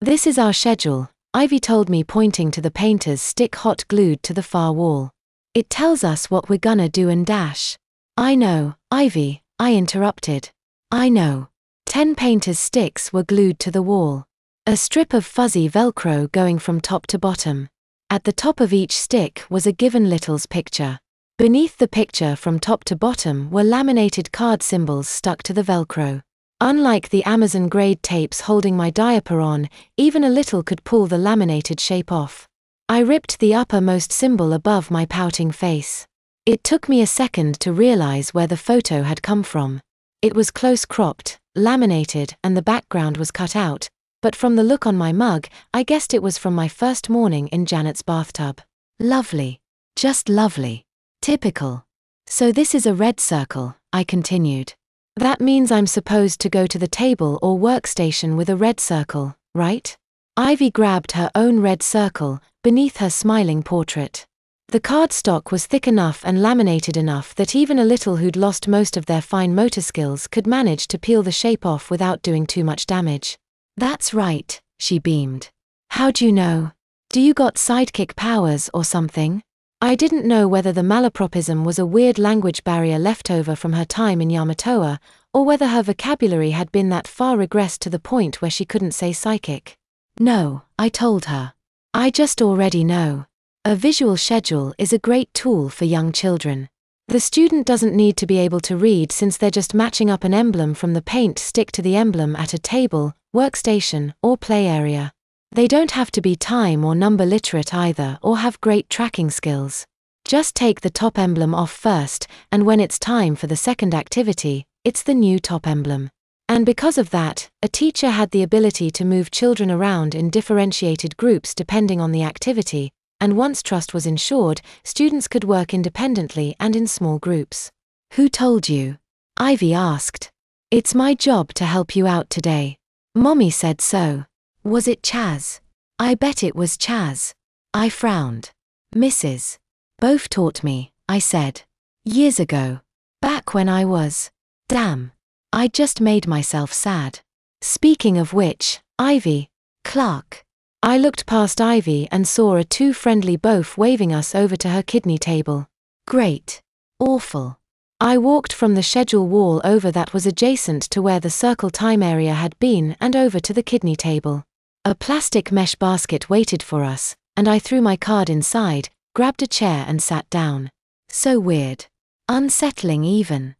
This is our schedule, Ivy told me, pointing to the painter's stick hot glued to the far wall. It tells us what we're gonna do and dash. I know, Ivy, I interrupted. I know. 10 painter's sticks were glued to the wall. A strip of fuzzy Velcro going from top to bottom. At the top of each stick was a given little's picture. Beneath the picture from top to bottom were laminated card symbols stuck to the Velcro. Unlike the Amazon-grade tapes holding my diaper on, even a little could pull the laminated shape off. I ripped the uppermost symbol above my pouting face. It took me a second to realize where the photo had come from. It was close-cropped, laminated, and the background was cut out, but from the look on my mug, I guessed it was from my first morning in Janet's bathtub. Lovely. Just lovely. Typical. So this is a red circle, I continued. That means I'm supposed to go to the table or workstation with a red circle, right? Ivy grabbed her own red circle, beneath her smiling portrait. The cardstock was thick enough and laminated enough that even a little who'd lost most of their fine motor skills could manage to peel the shape off without doing too much damage. That's right, she beamed. How'd you know? Do you got sidekick powers or something? I didn't know whether the malapropism was a weird language barrier left over from her time in Yamatoa, or whether her vocabulary had been that far regressed to the point where she couldn't say psychic. No, I told her. I just already know. A visual schedule is a great tool for young children. The student doesn't need to be able to read since they're just matching up an emblem from the paint stick to the emblem at a table, workstation, or play area. They don't have to be time or number literate either or have great tracking skills. Just take the top emblem off first, and when it's time for the second activity, it's the new top emblem. And because of that, a teacher had the ability to move children around in differentiated groups depending on the activity, and once trust was ensured, students could work independently and in small groups. Who told you? Ivy asked. It's my job to help you out today. Mommy said so. Was it Chaz? I bet it was Chaz. I frowned. Mrs. Both taught me, I said. Years ago. Back when I was. Damn. I just made myself sad. Speaking of which, Ivy. Clark. I looked past Ivy and saw a too friendly Both waving us over to her kidney table. Great. Awful. I walked from the schedule wall over that was adjacent to where the circle time area had been and over to the kidney table. A plastic mesh basket waited for us, and I threw my card inside, grabbed a chair and sat down. So weird. Unsettling even.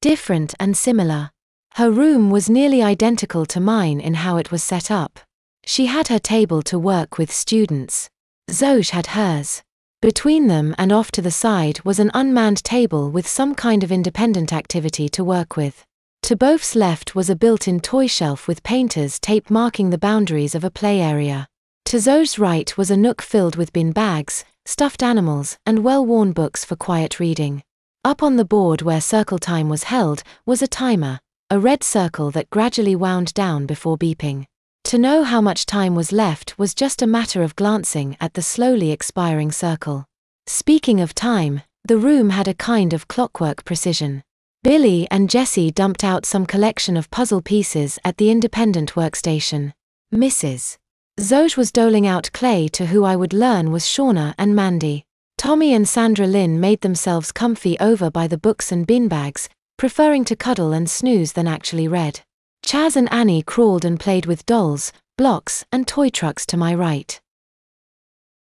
Different and similar. Her room was nearly identical to mine in how it was set up. She had her table to work with students. Zoj had hers. Between them and off to the side was an unmanned table with some kind of independent activity to work with. To Both's left was a built-in toy shelf with painter's tape marking the boundaries of a play area. To Zoj's right was a nook filled with bin bags, stuffed animals, and well-worn books for quiet reading. Up on the board where circle time was held was a timer, a red circle that gradually wound down before beeping. To know how much time was left was just a matter of glancing at the slowly expiring circle. Speaking of time, the room had a kind of clockwork precision. Billy and Jessie dumped out some collection of puzzle pieces at the independent workstation. Mrs. Zoj was doling out clay to who I would learn was Shauna and Mandy. Tommy and Sandra Lynn made themselves comfy over by the books and bin bags, preferring to cuddle and snooze than actually read. Chaz and Annie crawled and played with dolls, blocks, and toy trucks to my right.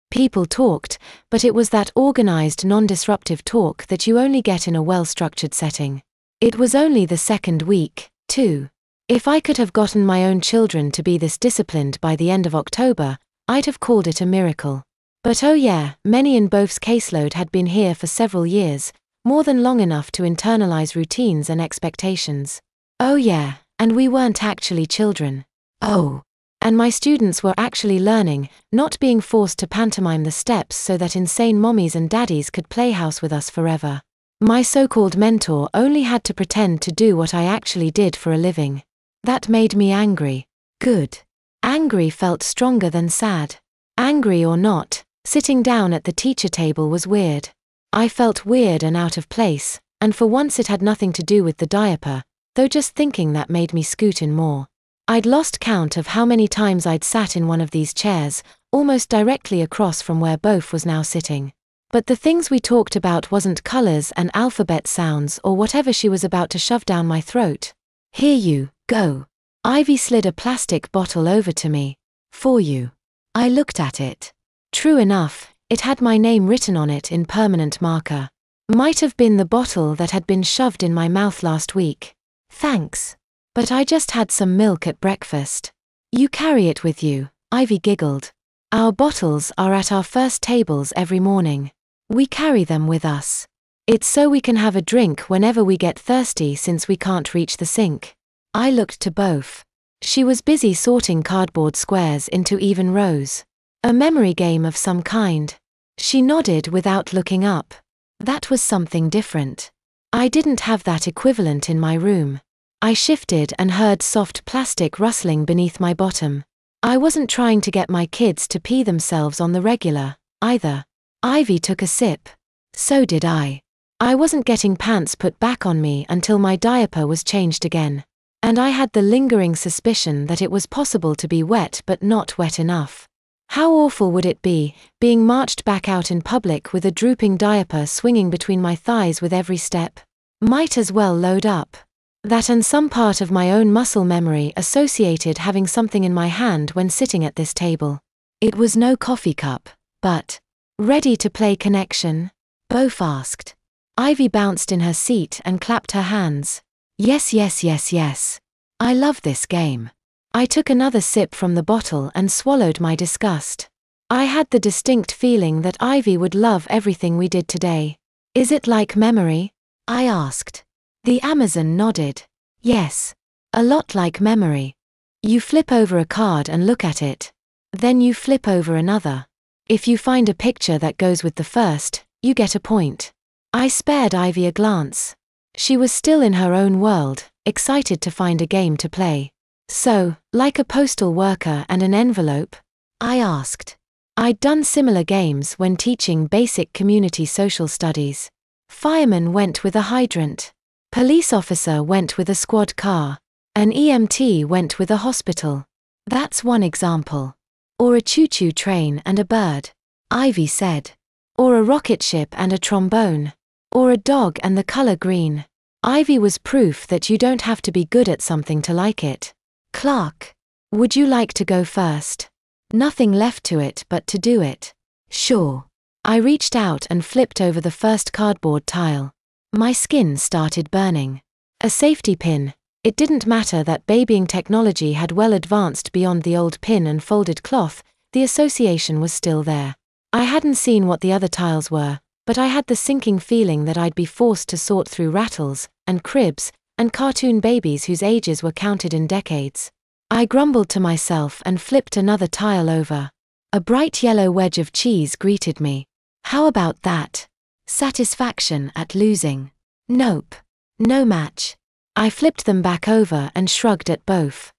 People talked, but it was that organized, non-disruptive talk that you only get in a well-structured setting. It was only the second week, too. If I could have gotten my own children to be this disciplined by the end of October, I'd have called it a miracle. But oh yeah, many in Both's caseload had been here for several years, more than long enough to internalize routines and expectations. Oh yeah, and we weren't actually children. Oh. And my students were actually learning, not being forced to pantomime the steps so that insane mommies and daddies could play house with us forever. My so-called mentor only had to pretend to do what I actually did for a living. That made me angry. Good. Angry felt stronger than sad. Angry or not, sitting down at the teacher table was weird. I felt weird and out of place, and for once it had nothing to do with the diaper, though just thinking that made me scoot in more. I'd lost count of how many times I'd sat in one of these chairs, almost directly across from where Bof was now sitting. But the things we talked about wasn't colors and alphabet sounds or whatever she was about to shove down my throat. Here you go. Ivy slid a plastic bottle over to me. For you. I looked at it. True enough, it had my name written on it in permanent marker. Might have been the bottle that had been shoved in my mouth last week. Thanks. But I just had some milk at breakfast. You carry it with you, Ivy giggled. Our bottles are at our first tables every morning. We carry them with us. It's so we can have a drink whenever we get thirsty since we can't reach the sink. I looked to Bof. She was busy sorting cardboard squares into even rows. A memory game of some kind. She nodded without looking up. That was something different. I didn't have that equivalent in my room. I shifted and heard soft plastic rustling beneath my bottom. I wasn't trying to get my kids to pee themselves on the regular, either. Ivy took a sip. So did I. I wasn't getting pants put back on me until my diaper was changed again. And I had the lingering suspicion that it was possible to be wet but not wet enough. How awful would it be, being marched back out in public with a drooping diaper swinging between my thighs with every step? Might as well load up. That and some part of my own muscle memory associated having something in my hand when sitting at this table. It was no coffee cup, but ready to play connection? Bof asked. Ivy bounced in her seat and clapped her hands. Yes, yes, yes, yes. I love this game. I took another sip from the bottle and swallowed my disgust. I had the distinct feeling that Ivy would love everything we did today. Is it like memory? I asked. The Amazon nodded. Yes. A lot like memory. You flip over a card and look at it. Then you flip over another. If you find a picture that goes with the first, you get a point. I spared Ivy a glance. She was still in her own world, excited to find a game to play. So, like a postal worker and an envelope? I asked. I'd done similar games when teaching basic community social studies. Fireman went with a hydrant. Police officer went with a squad car. An EMT went with a hospital. That's one example. Or a choo-choo train and a bird. Ivy said. Or a rocket ship and a trombone. Or a dog and the color green. Ivy was proof that you don't have to be good at something to like it. Clark. Would you like to go first? Nothing left to it but to do it. Sure. I reached out and flipped over the first cardboard tile. My skin started burning. A safety pin. It didn't matter that babying technology had well advanced beyond the old pin and folded cloth, the association was still there. I hadn't seen what the other tiles were, but I had the sinking feeling that I'd be forced to sort through rattles, and cribs, and cartoon babies whose ages were counted in decades. I grumbled to myself and flipped another tile over. A bright yellow wedge of cheese greeted me. How about that? Satisfaction at losing. Nope. No match. I flipped them back over and shrugged at both.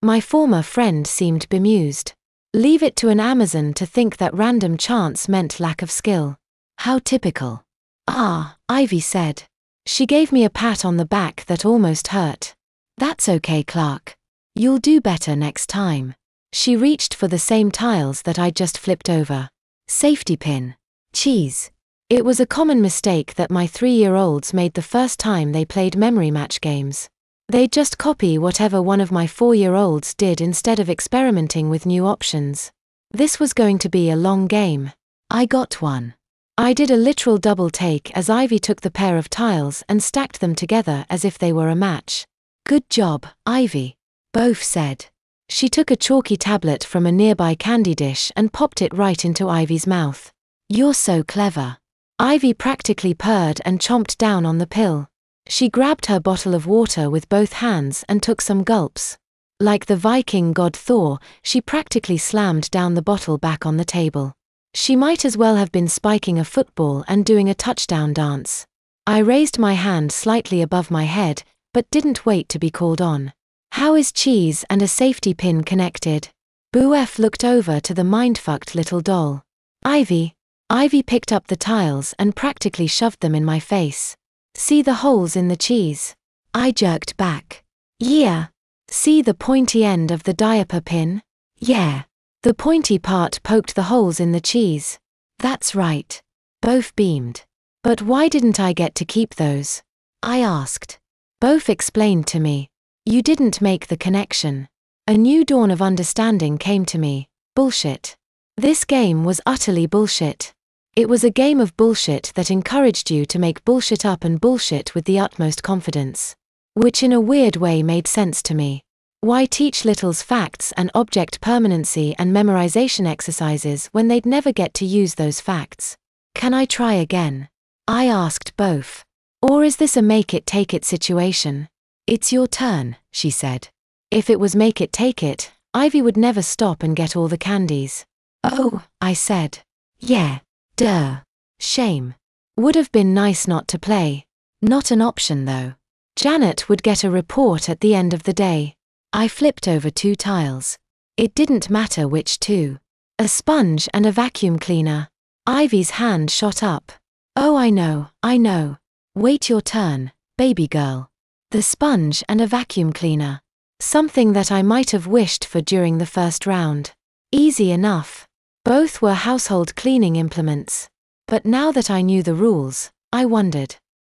My former friend seemed bemused. Leave it to an Amazon to think that random chance meant lack of skill. How typical. Ah, Ivy said. She gave me a pat on the back that almost hurt. That's okay, Clark. You'll do better next time. She reached for the same tiles that I'd just flipped over. Safety pin. Cheese. It was a common mistake that my 3-year-olds made the first time they played memory match games. They'd just copy whatever one of my 4-year-olds did instead of experimenting with new options. This was going to be a long game. I got one. I did a literal double take as Ivy took the pair of tiles and stacked them together as if they were a match. Good job, Ivy. Bof said. She took a chalky tablet from a nearby candy dish and popped it right into Ivy's mouth. You're so clever. Ivy practically purred and chomped down on the pill. She grabbed her bottle of water with both hands and took some gulps. Like the Viking god Thor, she practically slammed down the bottle back on the table. She might as well have been spiking a football and doing a touchdown dance. I raised my hand slightly above my head, but didn't wait to be called on. How is cheese and a safety pin connected? Boof looked over to the mindfucked little doll. Ivy. Ivy picked up the tiles and practically shoved them in my face. See the holes in the cheese? I jerked back. Yeah. See the pointy end of the diaper pin? Yeah. The pointy part poked the holes in the cheese. That's right. Both beamed. But why didn't I get to keep those? I asked. Both explained to me. You didn't make the connection. A new dawn of understanding came to me. Bullshit. This game was utterly bullshit. It was a game of bullshit that encouraged you to make bullshit up and bullshit with the utmost confidence. Which in a weird way made sense to me. Why teach littles facts and object permanency and memorization exercises when they'd never get to use those facts? Can I try again? I asked both. Or is this a make-it-take-it situation? It's your turn, she said. If it was make-it-take-it, Ivy would never stop and get all the candies. Oh, I said. Yeah. Duh. Shame. Would have been nice not to play. Not an option though. Janet would get a report at the end of the day. I flipped over 2 tiles. It didn't matter which 2. A sponge and a vacuum cleaner. Ivy's hand shot up. Oh, I know. Wait your turn, baby girl. The sponge and a vacuum cleaner. Something that I might have wished for during the first round. Easy enough. Both were household cleaning implements. But now that I knew the rules, I wondered.